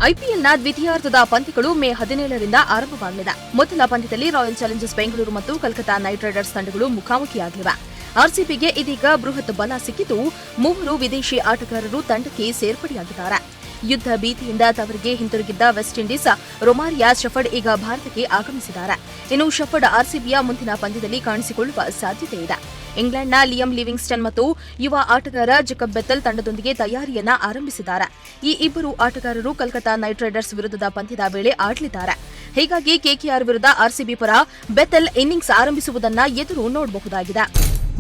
ಐಪಿಎಲ್ನ ದ್ವಿತೀಯಾರ್ಧದ ಪಂದ್ಯಗಳು ಮೇ 17ರಿಂದ ಆರಂಭವಾಗಲಿದೆ. ಮೊದಲ ಪಂದ್ಯದಲ್ಲಿ ರಾಯಲ್ ಚಾಲೆಂಜರ್ಸ್ ಬೆಂಗಳೂರು ಮತ್ತು ಕೋಲ್ಕತಾ ನೈಟ್ ರೈಡರ್ಸ್ ತಂಡಗಳು ಮುಖಾಮುಖಿಯಾಗಲಿವೆ. ಆರ್ಸಿಬಿಗೆ ಇದೀಗ ಬೃಹತ್ ಬಲ ಸಿಕ್ಕಿದ್ದು 3 ವಿದೇಶಿ ಆಟಗಾರರು ತಂಡಕ್ಕೆ ಸೇರ್ಪಡೆಯಾಗಿದ್ದಾರೆ. ಯುದ್ಧ ಭೀತಿಯಿಂದ ತವರಿಗೆ ಹಿಂತಿರುಗಿದ್ದ ವೆಸ್ಟ್ ಇಂಡೀಸ್ ರೊಮಾರಿಯಾ ಶೆಫರ್ಡ್ ಈಗ ಭಾರತಕ್ಕೆ ಆಗಮಿಸಿದ್ದಾರೆ. ಇನ್ನು ಶೆಫರ್ಡ್ ಆರ್ಸಿಬಿಯ ಮುಂದಿನ ಪಂದ್ಯದಲ್ಲಿ ಕಾಣಿಸಿಕೊಳ್ಳುವ ಸಾಧ್ಯತೆ ಇದೆ. ಇಂಗ್ಲೆಂಡ್ನ ಲಿಯಂ ಲಿವಿಂಗ್ಸ್ಟನ್ ಮತ್ತು ಯುವ ಆಟಗಾರ ಜೇಕಬ್ ಬೆಥೆಲ್ ತಂಡದೊಂದಿಗೆ ತಯಾರಿಯನ್ನ ಆರಂಭಿಸಿದ್ದಾರೆ. ಈ ಇಬ್ಬರು ಆಟಗಾರರು ಕೋಲ್ಕತಾ ನೈಟ್ ರೈಡರ್ಸ್ ವಿರುದ್ಧದ ಪಂದ್ಯದ ವೇಳೆ ಆಡಲಿದ್ದಾರೆ. ಹೀಗಾಗಿ ಕೆಕೆಆರ್ ವಿರುದ್ಧ ಆರ್ಸಿಬಿ ಪರ ಬೆಥೆಲ್ ಇನ್ನಿಂಗ್ಸ್ ಆರಂಭಿಸುವುದನ್ನ ಎದುರು ನೋಡಬಹುದಾಗಿದೆ.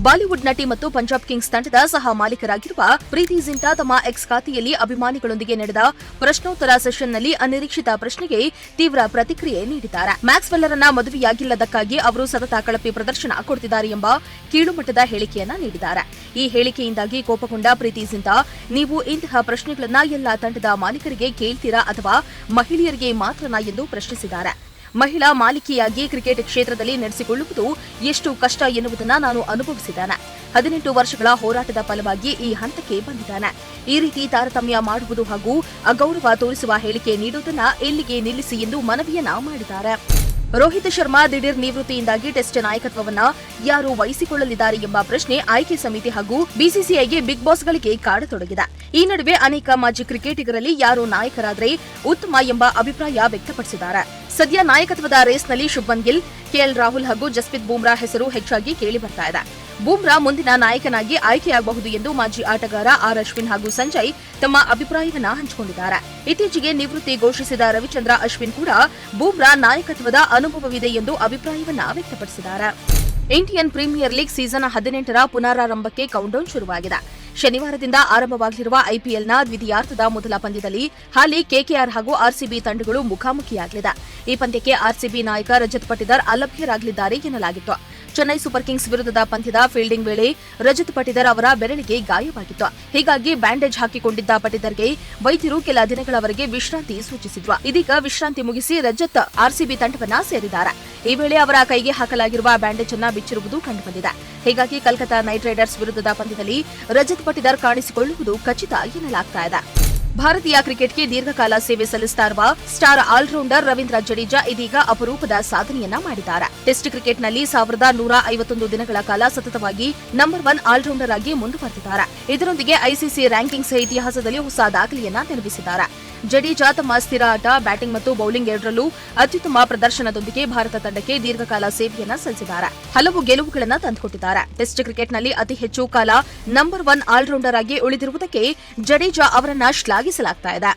ಬಾಲಿವುಡ್ ನಟಿ ಮತ್ತು ಪಂಜಾಬ್ ಕಿಂಗ್ಸ್ ತಂಡದ ಸಹ ಮಾಲೀಕರಾಗಿರುವ ಪ್ರೀತಿ ಜಿಂಟಾ ತಮ್ಮ ಎಕ್ಸ್ ಖಾತೆಯಲ್ಲಿ ಅಭಿಮಾನಿಗಳೊಂದಿಗೆ ನಡೆದ ಪ್ರಶ್ನೋತ್ತರ ಸೆಷನ್ನಲ್ಲಿ ಅನಿರೀಕ್ಷಿತ ಪ್ರಶ್ನೆಗೆ ತೀವ್ರ ಪ್ರತಿಕ್ರಿಯೆ ನೀಡಿದ್ದಾರೆ. ಮ್ಯಾಕ್ಸ್ವೆಲ್ಲರನ್ನ ಮದುವೆಯಾಗಿಲ್ಲದಕ್ಕಾಗಿ ಅವರು ಸತತ ಕಳಪೆ ಪ್ರದರ್ಶನ ಕೊಡುತ್ತಿದ್ದಾರೆ ಎಂಬ ಕೀಳುಮಟ್ಟದ ಹೇಳಿಕೆಯನ್ನ ನೀಡಿದ್ದಾರೆ. ಈ ಹೇಳಿಕೆಯಿಂದಾಗಿ ಕೋಪಗೊಂಡ ಪ್ರೀತಿ ಜಿಂಟಾ, ನೀವು ಇಂತಹ ಪ್ರಶ್ನೆಗಳನ್ನ ಎಲ್ಲಾ ತಂಡದ ಮಾಲೀಕರಿಗೆ ಕೇಳ್ತೀರಾ ಅಥವಾ ಮಹಿಳೆಯರಿಗೆ ಮಾತ್ರನಾ ಎಂದು ಪ್ರಶ್ನಿಸಿದ್ದಾರೆ. ಮಹಿಳಾ ಮಾಲಿಕೆಯಾಗಿ ಕ್ರಿಕೆಟ್ ಕ್ಷೇತ್ರದಲ್ಲಿ ನಡೆಸಿಕೊಳ್ಳುವುದು ಎಷ್ಟು ಕಷ್ಟ ಎನ್ನುವುದನ್ನು ನಾನು ಅನುಭವಿಸಿದ್ದೇನೆ. 18 ವರ್ಷಗಳ ಹೋರಾಟದ ಫಲವಾಗಿ ಈ ಹಂತಕ್ಕೆ ಬಂದಿದ್ದೇನೆ. ಈ ರೀತಿ ತಾರತಮ್ಯ ಮಾಡುವುದು ಹಾಗೂ ಅಗೌರವ ತೋರಿಸುವ ಹೇಳಿಕೆ ನೀಡುವುದನ್ನು ಇಲ್ಲಿಗೆ ನಿಲ್ಲಿಸಿ ಎಂದು ಮನವಿಯನ್ನ ಮಾಡಿದ್ದಾರೆ. ರೋಹಿತ್ ಶರ್ಮಾ ದಿಢೀರ್ ನಿವೃತ್ತಿಯಿಂದಾಗಿ ಟೆಸ್ಟ್ ನಾಯಕತ್ವವನ್ನ ಯಾರು ವಹಿಸಿಕೊಳ್ಳಲಿದ್ದಾರೆ ಎಂಬ ಪ್ರಶ್ನೆ ಆಯ್ಕೆ ಸಮಿತಿ ಹಾಗೂ ಬಿಸಿಸಿಐಗೆ ಬಿಗ್ ಬಾಸ್ಗಳಿಗೆ ಕಾಡತೊಡಗಿದೆ. ಈ ನಡುವೆ ಅನೇಕ ಮಾಜಿ ಕ್ರಿಕೆಟಿಗರಲ್ಲಿ ಯಾರು ನಾಯಕರಾದರೆ ಉತ್ತಮ ಎಂಬ ಅಭಿಪ್ರಾಯ ವ್ಯಕ್ತಪಡಿಸಿದ್ದಾರೆ. ಸದ್ಯ ನಾಯಕತ್ವದ ರೇಸ್ನಲ್ಲಿ ಶುಭ್ಮನ್ ಗಿಲ್, ಕೆಎಲ್ ರಾಹುಲ್ ಹಾಗೂ ಜಸ್ಪ್ರೀತ್ ಬೂಮ್ರಾ ಹೆಸರು ಹೆಚ್ಚಾಗಿ ಕೇಳಿಬರ್ತಾ ಇದೆ. ಬೂಮ್ರಾ ಮುಂದಿನ ನಾಯಕನಾಗಿ ಆಯ್ಕೆಯಾಗಬಹುದು ಎಂದು ಮಾಜಿ ಆಟಗಾರ ಆರ್ ಅಶ್ವಿನ್ ಹಾಗೂ ಸಂಜಯ್ ತಮ್ಮ ಅಭಿಪ್ರಾಯವನ್ನ ಹಂಚಿಕೊಂಡಿದ್ದಾರೆ. ಇತ್ತೀಚೆಗೆ ನಿವೃತ್ತಿ ಘೋಷಿಸಿದ ರವಿಚಂದ್ರ ಅಶ್ವಿನ್ ಕೂಡ ಬೂಮ್ರಾ ನಾಯಕತ್ವದ ಅನುಭವವಿದೆ ಎಂದು ಅಭಿಪ್ರಾಯವನ್ನ ವ್ಯಕ್ತಪಡಿಸಿದ್ದಾರೆ. ಇಂಡಿಯನ್ ಪ್ರೀಮಿಯರ್ ಲೀಗ್ ಸೀಸನ್ 18ರ ಪುನರಾರಂಭಕ್ಕೆ ಕೌಂಟ್ಡೌನ್ ಶುರುವಾಗಿದೆ. ಶನಿವಾರದಿಂದ ಆರಂಭವಾಗಲಿರುವ ಐಪಿಎಲ್ನ ದ್ವಿತೀಯಾರ್ಧದ ಮೊದಲ ಪಂದ್ಯದಲ್ಲಿ ಹಾಲಿ ಕೆಕೆಆರ್ ಹಾಗೂ ಆರ್ಸಿಬಿ ತಂಡಗಳು ಮುಖಾಮುಖಿಯಾಗಲಿದೆ. ಈ ಪಂದ್ಯಕ್ಕೆ ಆರ್ಸಿಬಿ ನಾಯಕ ರಜತ್ ಪಟಿದಾರ್ ಅಲಭ್ಯರಾಗಲಿದ್ದಾರೆ ಎನ್ನಲಾಗಿತ್ತು. ಚೆನ್ನೈ ಸೂಪರ್ ಕಿಂಗ್ಸ್ ವಿರುದ್ಧದ ಪಂದ್ಯದ ಫೀಲ್ಡಿಂಗ್ ವೇಳೆ ರಜತ್ ಪಟಿದಾರ್ ಅವರ ಬೆರಳಿಗೆ ಗಾಯವಾಗಿತ್ತು. ಹೀಗಾಗಿ ಬ್ಯಾಂಡೇಜ್ ಹಾಕಿಕೊಂಡಿದ್ದ ಪಟಿದಾರ್ಗೆ ವೈದ್ಯರು ಕೆಲ ದಿನಗಳವರೆಗೆ ವಿಶ್ರಾಂತಿ ಸೂಚಿಸಿದ್ರು. ಇದೀಗ ವಿಶ್ರಾಂತಿ ಮುಗಿಸಿ ರಜತ್ ಆರ್ಸಿಬಿ ತಂಡವನ್ನ ಸೇರಿದ್ದಾರೆ. ಈ ವೇಳೆ ಅವರ ಕೈಗೆ ಹಾಕಲಾಗಿರುವ ಬ್ಯಾಂಡೇಜ್ ಅನ್ನ ಬಿಚ್ಚಿರುವುದು ಕಂಡುಬಂದಿದೆ. ಹೀಗಾಗಿ ಕೋಲ್ಕತಾ ನೈಟ್ ರೈಡರ್ಸ್ ವಿರುದ್ಧದ ಪಂದ್ಯದಲ್ಲಿ ರಜತ್ ಪಟಿದಾರ್ ಕಾಣಿಸಿಕೊಳ್ಳುವುದು ಖಚಿತ ಎನ್ನಲಾಗ್ತಾ ಇದೆ. ಭಾರತೀಯ ಕ್ರಿಕೆಟ್ಗೆ ದೀರ್ಘಕಾಲ ಸೇವೆ ಸಲ್ಲಿಸ್ತಾ ಇರುವ ಸ್ಟಾರ್ ಆಲ್ರೌಂಡರ್ ರವೀಂದ್ರ ಜಡೇಜಾ ಇದೀಗ ಅಪರೂಪದ ಸಾಧನೆಯನ್ನ ಮಾಡಿದ್ದಾರೆ. ಟೆಸ್ಟ್ ಕ್ರಿಕೆಟ್ನಲ್ಲಿ 1151 ದಿನಗಳ ಕಾಲ ಸತತವಾಗಿ ನಂಬರ್ 1 ಆಲ್ರೌಂಡರ್ ಆಗಿ ಮುಂದುವರೆದಿದ್ದಾರೆ. ಇದರೊಂದಿಗೆ ಐಸಿಸಿ ರ್ಯಾಂಕಿಂಗ್ಸ್ ಇತಿಹಾಸದಲ್ಲಿ ಹೊಸ ದಾಖಲೆಯನ್ನ ನಿರ್ಮಿಸಿದ್ದಾರೆ. ಜಡೇಜಾ ತಮ್ಮ ಸ್ಥಿರ ಆಟ, ಬ್ಯಾಟಿಂಗ್ ಮತ್ತು ಬೌಲಿಂಗ್ ಎರಡರಲ್ಲೂ ಅತ್ಯುತ್ತಮ ಪ್ರದರ್ಶನದೊಂದಿಗೆ ಭಾರತ ತಂಡಕ್ಕೆ ದೀರ್ಘಕಾಲ ಸೇವೆಯನ್ನ ಸಲ್ಲಿಸಿದ್ದಾರೆ. ಹಲವು ಗೆಲುವುಗಳನ್ನು ತಂದುಕೊಟ್ಟಿದ್ದಾರೆ. ಟೆಸ್ಟ್ ಕ್ರಿಕೆಟ್ನಲ್ಲಿ ಅತಿ ಹೆಚ್ಚು ಕಾಲ ನಂಬರ್ 1 ಆಲ್ರೌಂಡರ್ ಆಗಿ ಉಳಿದಿರುವುದಕ್ಕೆ ಜಡೇಜಾ ಅವರನ್ನ ಶ್ಲಾಘಿಸಲಾಗ್ತಾ ಇದೆ.